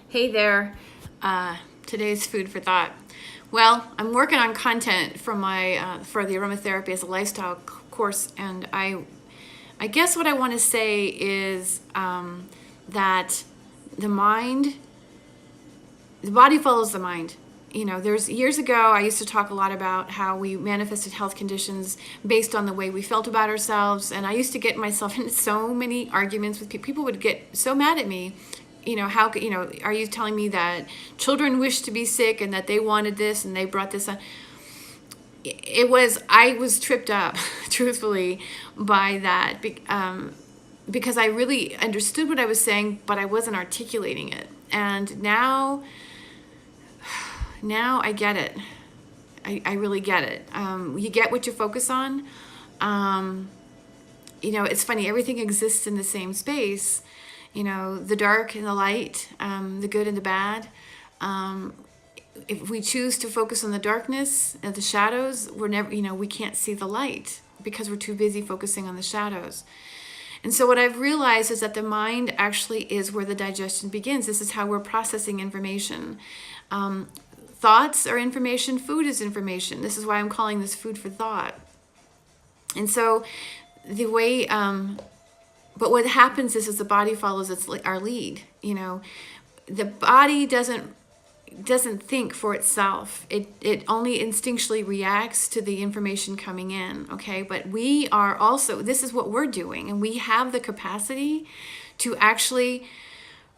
Hey there. Today's food for thought. Well, I'm working on content for my for the aromatherapy as a lifestyle course, and I guess what I want to say is that the mind, the body follows the mind. You know, there's years ago I used to talk a lot about how we manifested health conditions based on the way we felt about ourselves, and I used to get myself into so many arguments with people. People would get so mad at me. You know, how could, are you telling me that children wish to be sick and that they wanted this and they brought this on? I was tripped up, truthfully, by that, because I really understood what I was saying, but I wasn't articulating it. And now I get it. I really get it. You get what you focus on. It's funny, everything exists in the same space. The dark and the light, the good and the bad. If we choose to focus on the darkness and the shadows, we can't see the light because we're too busy focusing on the shadows. And so what I've realized is that the mind actually is where the digestion begins. This is how we're processing information. Thoughts are information, food is information. This is why I'm calling this food for thought. And so the way, but what happens is the body follows our lead. The body doesn't think for itself. It only instinctually reacts to the information coming in, okay? But we are also, this is what we're doing, and we have the capacity to actually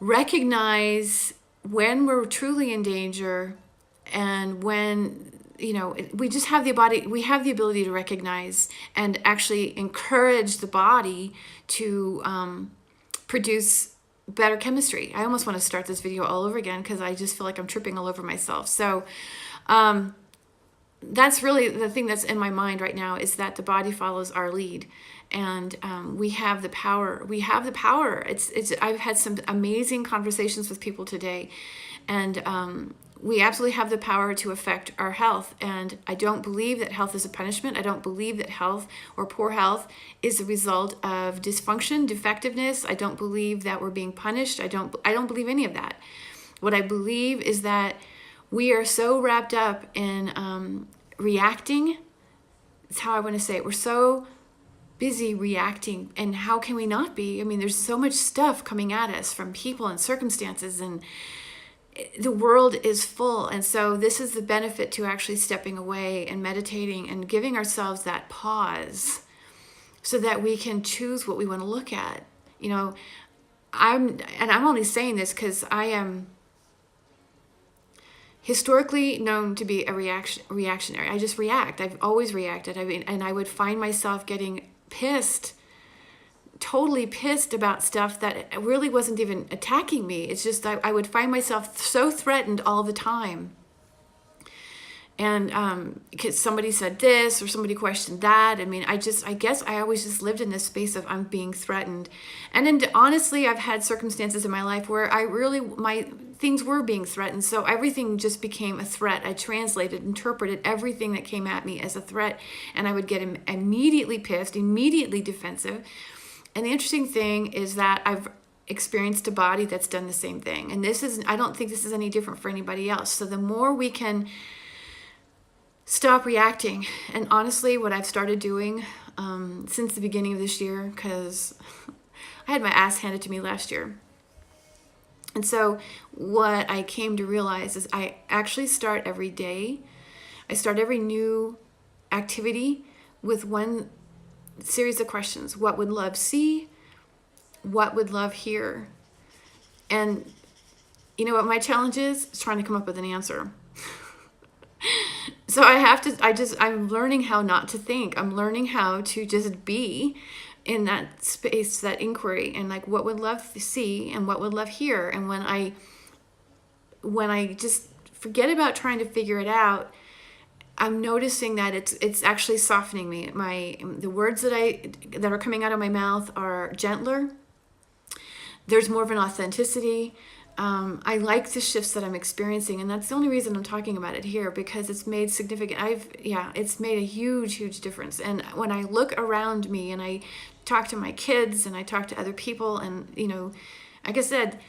recognize when we're truly in danger and when we just have we have the ability to recognize and actually encourage the body to produce better chemistry. I almost want to start this video all over again because I just feel like I'm tripping all over myself. So that's really the thing that's in my mind right now, is that the body follows our lead, and we have the power. We have the power. I've had some amazing conversations with people today, and we absolutely have the power to affect our health. And I don't believe that health is a punishment. I don't believe that health or poor health is a result of dysfunction, defectiveness. I don't believe that we're being punished. I don't believe any of that. What I believe is that we are so wrapped up in reacting. That's how I want to say it. We're so busy reacting, and how can we not be? I mean, there's so much stuff coming at us from people and circumstances, and the world is full. And so this is the benefit to actually stepping away and meditating and giving ourselves that pause so that we can choose what we want to look at. I'm only saying this because I am historically known to be a reactionary. I just react. I've always reacted. And I would find myself getting pissed, totally pissed about stuff that really wasn't even attacking me. It's just I would find myself so threatened all the time. And because somebody said this or somebody questioned that. I mean, I guess I always just lived in this space of I'm being threatened. And then honestly, I've had circumstances in my life where my things were being threatened. So everything just became a threat. I interpreted everything that came at me as a threat. And I would get immediately pissed, immediately defensive. And the interesting thing is that I've experienced a body that's done the same thing. And I don't think this is any different for anybody else. So the more we can stop reacting, and honestly, what I've started doing since the beginning of this year, because I had my ass handed to me last year. And so what I came to realize is I actually start every day. I start every new activity with one series of questions. What would love see? What would love hear? And you know what my challenge is? It's trying to come up with an answer. So I'm learning how not to think. I'm learning how to just be in that space, that inquiry, and like, what would love see and what would love hear? And when I just forget about trying to figure it out, I'm noticing that it's actually softening me. The words that are coming out of my mouth are gentler. There's more of an authenticity. I like the shifts that I'm experiencing, and that's the only reason I'm talking about it here, because it's made it's made a huge, huge difference. And when I look around me and I talk to my kids and I talk to other people, and like I said,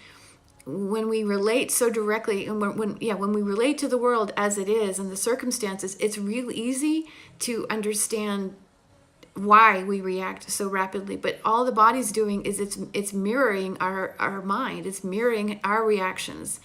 when we relate so directly, and when we relate to the world as it is and the circumstances, it's real easy to understand why we react so rapidly. But all the body's doing is it's mirroring our mind. It's mirroring our reactions.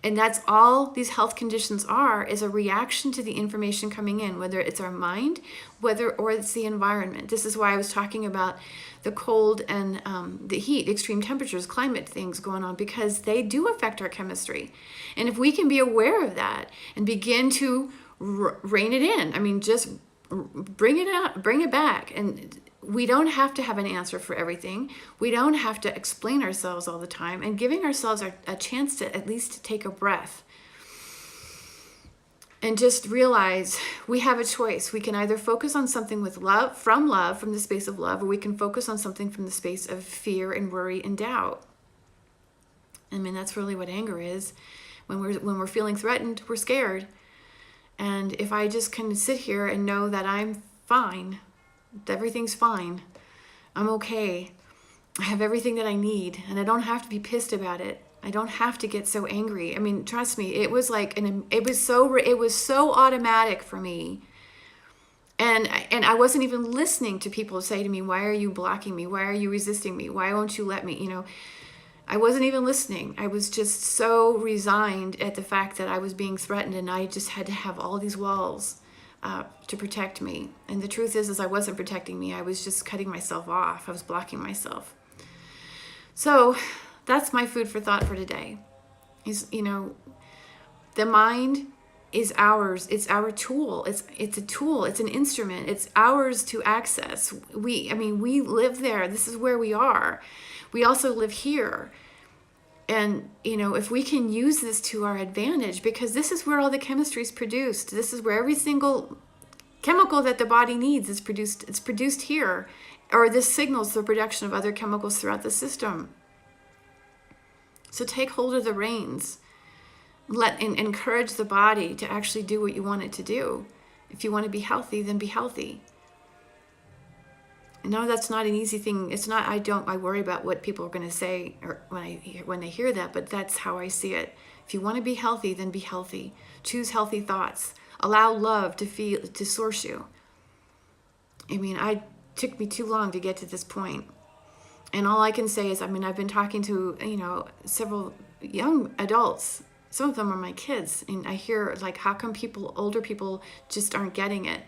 And that's all these health conditions are, is a reaction to the information coming in, whether it's our mind, or it's the environment. This is why I was talking about the cold and the heat, extreme temperatures, climate things going on, because they do affect our chemistry. And if we can be aware of that and begin to rein it in, I mean, just bring it out, bring it back. And we don't have to have an answer for everything. We don't have to explain ourselves all the time, and giving ourselves a chance to at least take a breath and just realize we have a choice. We can either focus on something with love, from the space of love, or we can focus on something from the space of fear and worry and doubt. I mean, that's really what anger is. When we're feeling threatened, we're scared. And if I just can sit here and know that I'm fine, everything's fine, I'm okay, I have everything that I need, and I don't have to be pissed about it. I don't have to get so angry. I mean, trust me, it was so automatic for me. And I wasn't even listening to people say to me, why are you blocking me? Why are you resisting me? Why won't you let me? I wasn't even listening. I was just so resigned at the fact that I was being threatened, and I just had to have all these walls to protect me. And the truth is I wasn't protecting me. I was just cutting myself off. I was blocking myself. So that's my food for thought for today. The mind is ours. It's our tool. It's a tool. It's an instrument. It's ours to access. We live there. This is where we are. We also live here. And, if we can use this to our advantage, because this is where all the chemistry is produced. This is where every single chemical that the body needs is produced. It's produced here, or this signals the production of other chemicals throughout the system. So take hold of the reins. And encourage the body to actually do what you want it to do. If you want to be healthy, then be healthy. No, that's not an easy thing. It's not. I worry about what people are going to say or when they hear that. But that's how I see it. If you want to be healthy, then be healthy. Choose healthy thoughts. Allow love to source you. It took me too long to get to this point, and all I can say is, I've been talking to several young adults. Some of them are my kids, and I hear how come older people just aren't getting it,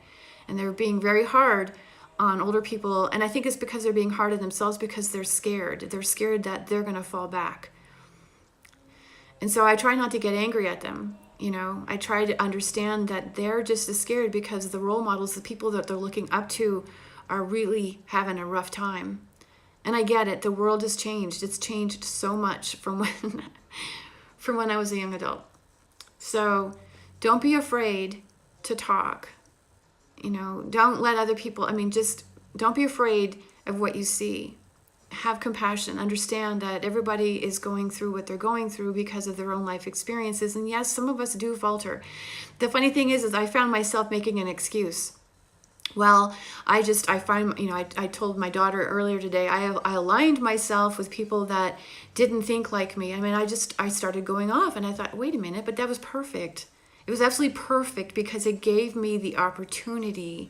and they're being very hard on older people. And I think it's because they're being hard on themselves, because they're scared. They're scared that they're going to fall back. And so I try not to get angry at them. I try to understand that they're just as scared because the role models, the people that they're looking up to, are really having a rough time. And I get it. The world has changed. It's changed so much from when I was a young adult. So don't be afraid to talk. Don't let other people, just don't be afraid of what you see. Have compassion. Understand that everybody is going through what they're going through because of their own life experiences. And yes, some of us do falter. The funny thing is I found myself making an excuse. Well, I told my daughter earlier today, I aligned myself with people that didn't think like me. I started going off, and I thought, wait a minute, but that was perfect. It was absolutely perfect, because it gave me the opportunity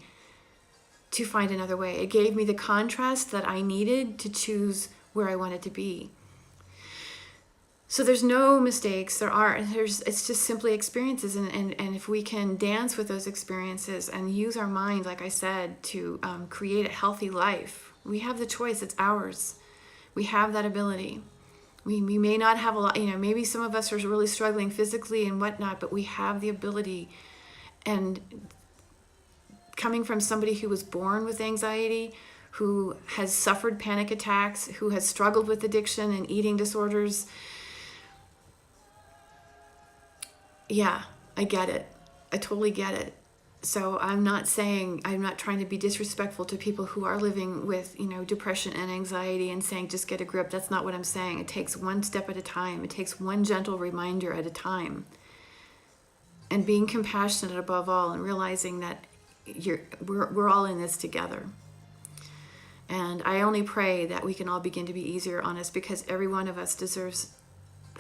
to find another way. It gave me the contrast that I needed to choose where I wanted to be. So there's no mistakes. It's just simply experiences. And if we can dance with those experiences and use our mind, like I said, to create a healthy life, we have the choice. It's ours. We have that ability. We may not have a lot, maybe some of us are really struggling physically and whatnot, but we have the ability. And coming from somebody who was born with anxiety, who has suffered panic attacks, who has struggled with addiction and eating disorders, yeah, I get it. I totally get it. So I'm not trying to be disrespectful to people who are living with, depression and anxiety and saying, just get a grip. That's not what I'm saying. It takes one step at a time. It takes one gentle reminder at a time. And being compassionate above all, and realizing that we're all in this together. And I only pray that we can all begin to be easier on us, because every one of us deserves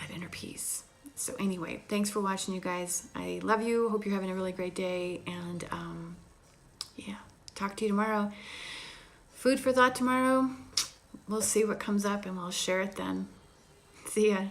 that inner peace. So anyway, thanks for watching, you guys. I love you. Hope you're having a really great day. And yeah, talk to you tomorrow. Food for thought tomorrow. We'll see what comes up and we'll share it then. See ya.